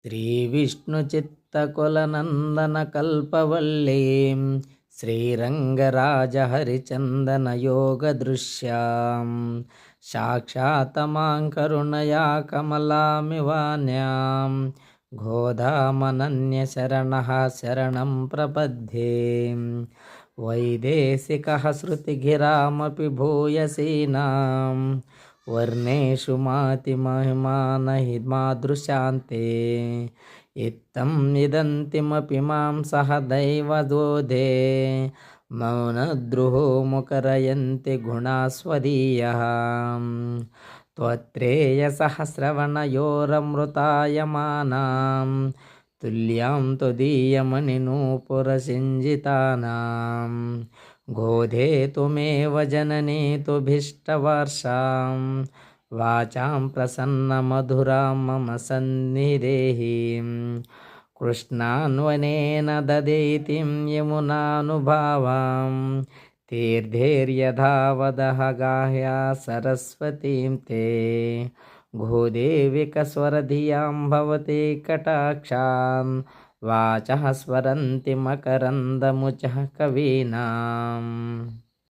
श्रीविष्णुचित्तकुलनन्दनकल्पवल्लीं श्रीरङ्गराजहरिचन्दनयोगदृश्यां साक्षात् मां करुणया कमलामिवान्यां गोदामनन्यशरणः शरणं प्रपद्ये। वैदेशिकः श्रुतिगिरामपि भूयसीनां वर्णेषु मातिमहिमानहि मादृशान्ते इत्थं निदन्तिमपि मां सह दैवदोधे मौनद्रुहो मुकरयन्ति गुणास्वदीयः त्वत्रेयसहस्रवणयोरमृतायमानां तुल्यां त्वदीयमणिनूपुरसिञ्जितानां गोधे त्वमेव जननी तुभीष्टवर्षां वाचां प्रसन्नमधुरां मम सन्निधेहिं कृष्णान्वनेन ददेतिं यमुनानुभावां तीर्थैर्यथा वदः गाह्या सरस्वतीं ते गोदेविकस्वरधियां भवते कटाक्षान् वाचः स्फुरन्ति मकरन्दमुचः कवीनाम्।